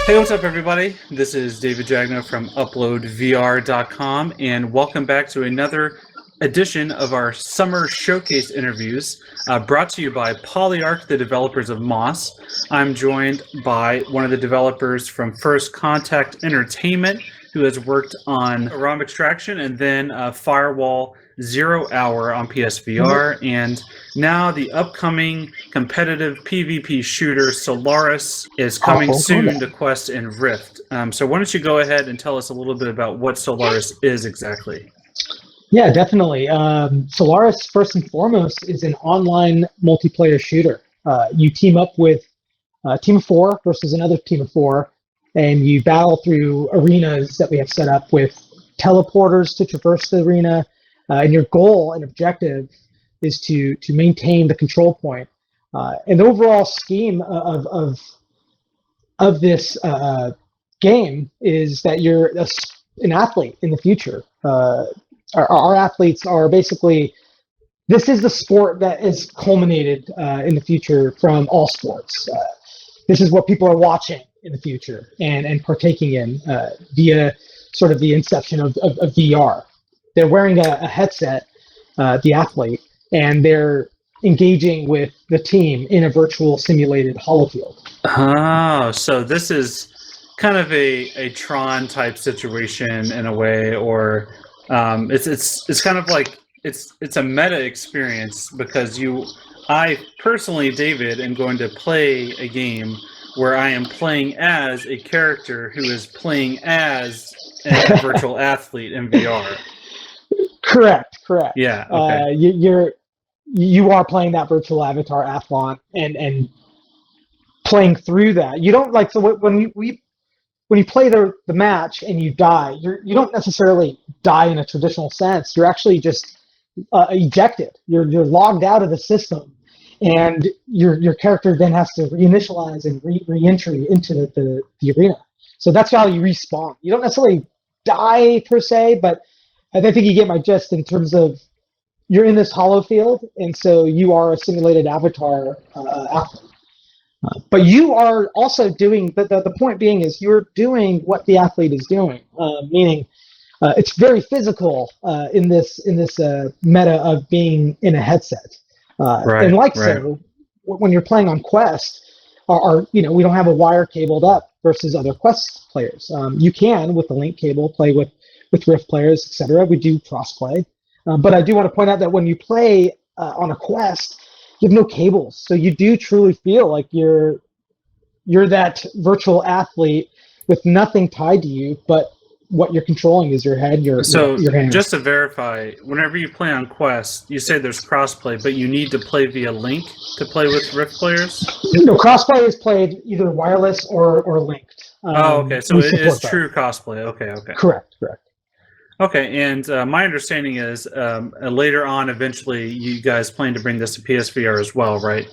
Hey, what's up, everybody? This is David Jagno from UploadVR.com, and welcome back to another edition of our summer showcase interviews, brought to you by Polyarc, the developers of Moss. I'm joined by one of the developers from First Contact Entertainment, who has worked on ROM Extraction and then Firewall 0 Hour on PSVR, and now the upcoming competitive PvP shooter Solaris is coming soon to Quest and Rift. So why don't you go ahead and tell us a little bit about what Solaris is exactly? Yeah, definitely. Solaris, first and foremost, is an online multiplayer shooter. You team up with a team of 4 versus another team of 4, and you battle through arenas that we have set up with teleporters to traverse the arena. And your goal and objective is to maintain the control point. And the overall scheme of this game is that you're an athlete in the future. Our athletes are basically, this is the sport that is culminated in the future from all sports. This is what people are watching in the future and partaking in via sort of the inception of VR. They're wearing a headset, the athlete, and they're engaging with the team in a virtual simulated holofield. Oh, so this is kind of a Tron type situation in a way, or it's kind of like it's a meta experience, because I personally, David, am going to play a game where I am playing as a character who is playing as a virtual athlete in VR. Correct. Yeah. Okay. You are playing that virtual avatar athlon and playing through that. You don't like, so when you play the match and you die, you don't necessarily die in a traditional sense. You're actually just ejected. You're logged out of the system, and your character then has to reinitialize and re-entry into the arena. So that's how you respawn. You don't necessarily die per se, but I think you get my gist in terms of you're in this holofield, and so you are a simulated avatar athlete. But you are also doing, the point being is you're doing what the athlete is doing, meaning it's very physical in this meta of being in a headset. And so, when you're playing on Quest, we don't have a wire cabled up versus other Quest players. You can, with the link cable, play with Rift players, etc. We do crossplay. But I do want to point out that when you play on a Quest, you have no cables. So you do truly feel like you're that virtual athlete with nothing tied to you, but what you're controlling is your head, your hands. Just to verify, whenever you play on Quest, you say there's crossplay, but you need to play via link to play with Rift players? No, crossplay is played either wireless or linked. Okay. So it is true crossplay. Okay. Correct. Okay, and my understanding is later on, eventually, you guys plan to bring this to PSVR as well, right?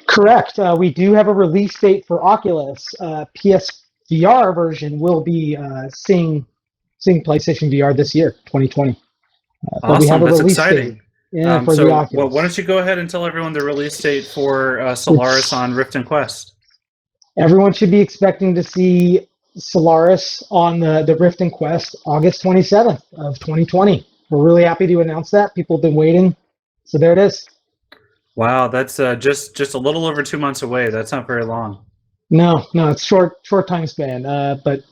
Correct. We do have a release date for Oculus. PSVR version will be seeing PlayStation VR this year, 2020. Awesome, we have a release exciting. Date. Yeah, for the Oculus. Why don't you go ahead and tell everyone the release date for Solaris on Rift and Quest? Everyone should be expecting to see Solaris on the Rift and Quest August 27th of 2020. We're really happy to announce that. People have been waiting, so there it is. Wow, that's just a little over 2 months away. That's not very long. No, it's short time span, but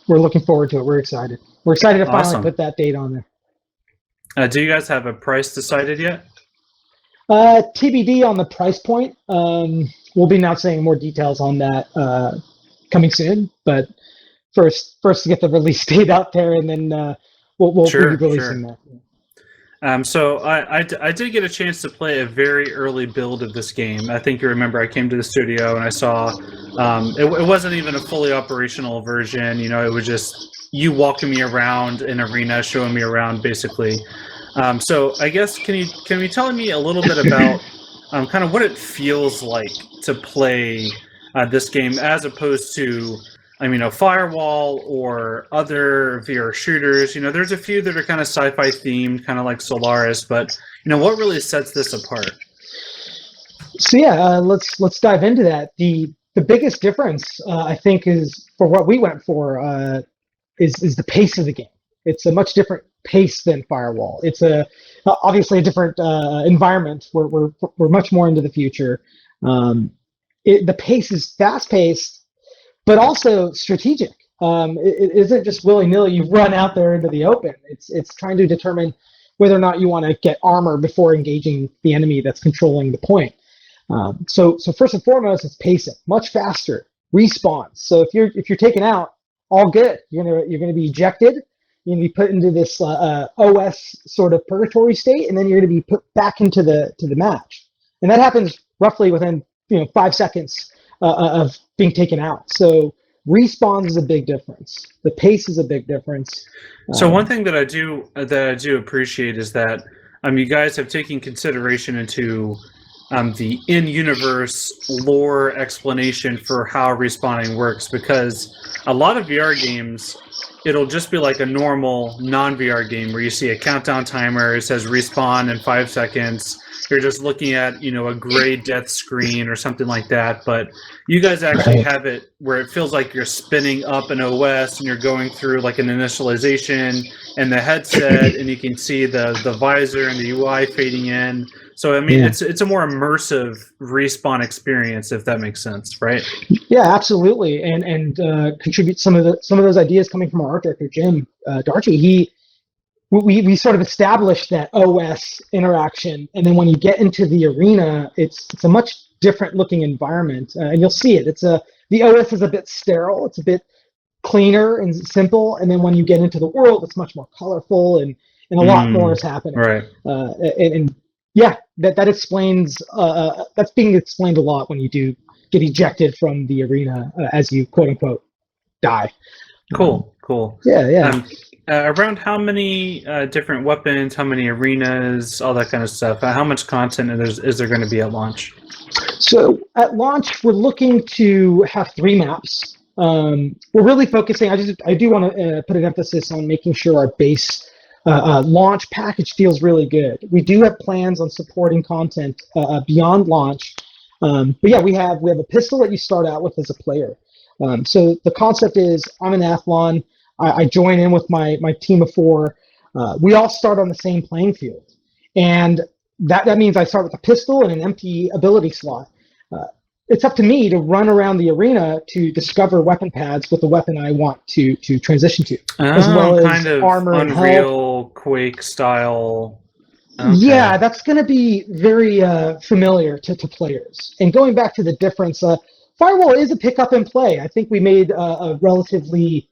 we're looking forward to it. We're excited. We're excited to finally put that date on there. Do you guys have a price decided yet? TBD on the price point. We'll be announcing more details on that coming soon, but first to get the release date out there, and then we'll be releasing that. So I did get a chance to play a very early build of this game. I think you remember I came to the studio and I saw it wasn't even a fully operational version. It was just you walking me around an arena, showing me around basically. So I guess can you tell me a little bit about kind of what it feels like to play this game as opposed to Firewall or other VR shooters? There's a few that are kind of sci-fi themed, kind of like Solaris, but what really sets this apart? So yeah, let's dive into that. The the biggest difference, I think, is for what we went for is the pace of the game. It's a much different pace than Firewall. It's obviously a different environment. We're much more into the future. The pace is fast paced, but also strategic. It isn't just willy nilly. You run out there into the open. It's trying to determine whether or not you want to get armor before engaging the enemy that's controlling the point. So first and foremost, it's pacing much faster. Respawns. So if you're taken out, all good. You're gonna be ejected. You're gonna be put into this OS sort of purgatory state, and then you're gonna be put back into the match. And that happens roughly within 5 seconds of being taken out. So respawns is a big difference. The pace is a big difference. So one thing that I do appreciate is that you guys have taken consideration into the in-universe lore explanation for how respawning works, because a lot of VR games, it'll just be like a normal non-VR game where you see a countdown timer, it says respawn in 5 seconds, you're just looking at a gray death screen or something like that. But you guys actually have it where it feels like you're spinning up an OS and you're going through like an initialization and the headset, and you can see the visor and the UI fading in. So I mean, it's a more immersive respawn experience, if that makes sense, right? Yeah, absolutely, and contribute some of those ideas coming from our art director Jim Darchie. We sort of established that OS interaction, and then when you get into the arena, it's a much different looking environment, and you'll see it. The OS is a bit sterile, it's a bit cleaner and simple, and then when you get into the world, it's much more colorful and a lot more is happening. Right. And yeah, that explains. That's being explained a lot when you do get ejected from the arena as you quote unquote die. Cool. Yeah. Around how many different weapons, how many arenas, all that kind of stuff. How much content is there going to be at launch? So at launch, we're looking to have 3 maps. We're really focusing. I do want to put an emphasis on making sure our base launch package feels really good. We do have plans on supporting content beyond launch, but yeah, we have a pistol that you start out with as a player. So the concept is I'm an Athlon. I join in with my team of 4. We all start on the same playing field, and that means I start with a pistol and an empty ability slot. It's up to me to run around the arena to discover weapon pads with the weapon I want to transition to, as well as kind of armor and Unreal health. Quake style. Okay. Yeah, that's going to be very familiar to players. And going back to the difference, Firewall is a pick up and play. I think we made a relatively,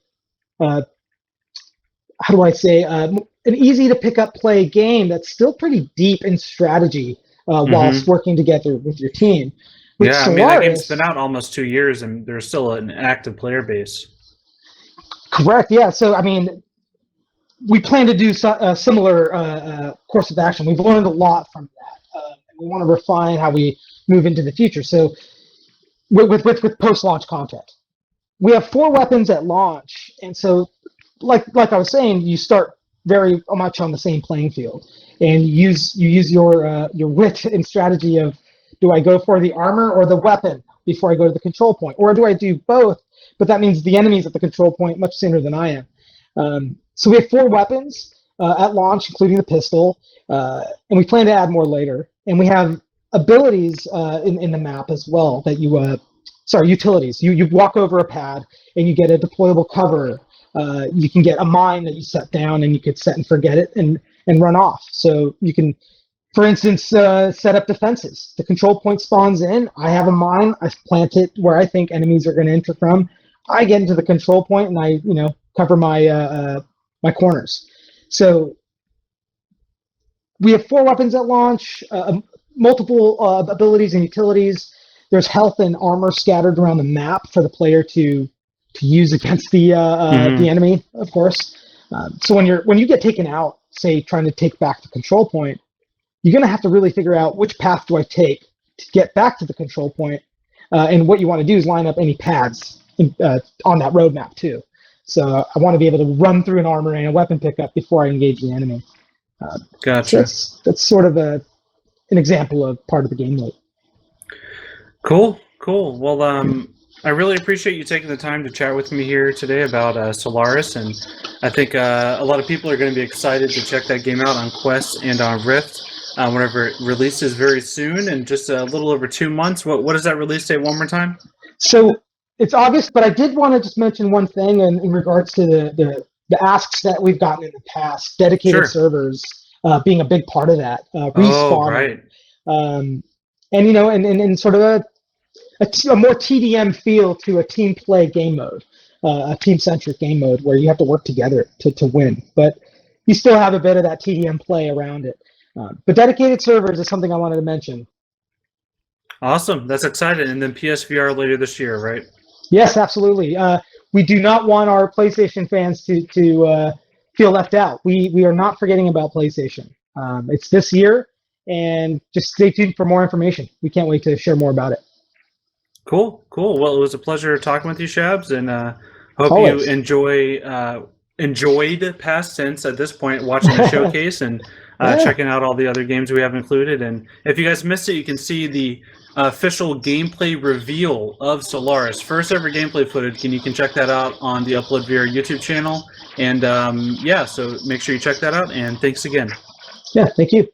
how do I say, an easy to pick up play game that's still pretty deep in strategy whilst working together with your team. With Yeah, Solaris, that game's been out almost 2 years, and there's still an active player base. Correct. Yeah. So I mean, we plan to do a similar course of action. We've learned a lot from that. And we want to refine how we move into the future. So with post-launch content, we have 4 weapons at launch, and so like I was saying, you start very much on the same playing field, and you use your wit and strategy of, do I go for the armor or the weapon before I go to the control point, or do I do both? But that means the enemy's at the control point much sooner than I am. So we have 4 weapons at launch, including the pistol, and we plan to add more later. And we have abilities in the map as well that utilities. You walk over a pad and you get a deployable cover. You can get a mine that you set down, and you could set and forget it and run off. So you can, for instance, set up defenses. The control point spawns in. I have a mine. I plant it where I think enemies are going to enter from. I get into the control point and I, cover my my corners. So we have 4 weapons at launch, multiple abilities and utilities. There's health and armor scattered around the map for the player to use against the enemy, of course. So when you get taken out, say trying to take back the control point, you're going to have to really figure out which path do I take to get back to the control point. And what you want to do is line up any pads on that roadmap too. So I want to be able to run through an armor and a weapon pickup before I engage the enemy. Gotcha. So that's sort of an example of part of the game loop. Cool. Well, I really appreciate you taking the time to chat with me here today about Solaris, and I think a lot of people are going to be excited to check that game out on Quest and on Rift whenever it releases very soon, in just a little over 2 months. What is that release date one more time? So it's August, but I did want to just mention one thing in regards to the asks that we've gotten in the past. Dedicated Sure. servers being a big part of that. Oh, Respawning. right. And, you know, and sort of a more TDM feel to a team play game mode, a team-centric game mode where you have to work together to win. But you still have a bit of that TDM play around it. But dedicated servers is something I wanted to mention. Awesome. That's exciting. And then PSVR later this year, right? Yes, absolutely. We do not want our PlayStation fans to feel left out. We are not forgetting about PlayStation. It's this year, and just stay tuned for more information. We can't wait to share more about it. Cool. Well, it was a pleasure talking with you, Shabs, and hope Always. you enjoyed past tense at this point watching the showcase and checking out all the other games we have included. And if you guys missed it, you can see the official gameplay reveal of Solaris, first ever gameplay footage, and you can check that out on the Upload VR YouTube channel. And yeah, so make sure you check that out, and thanks again. Yeah, thank you.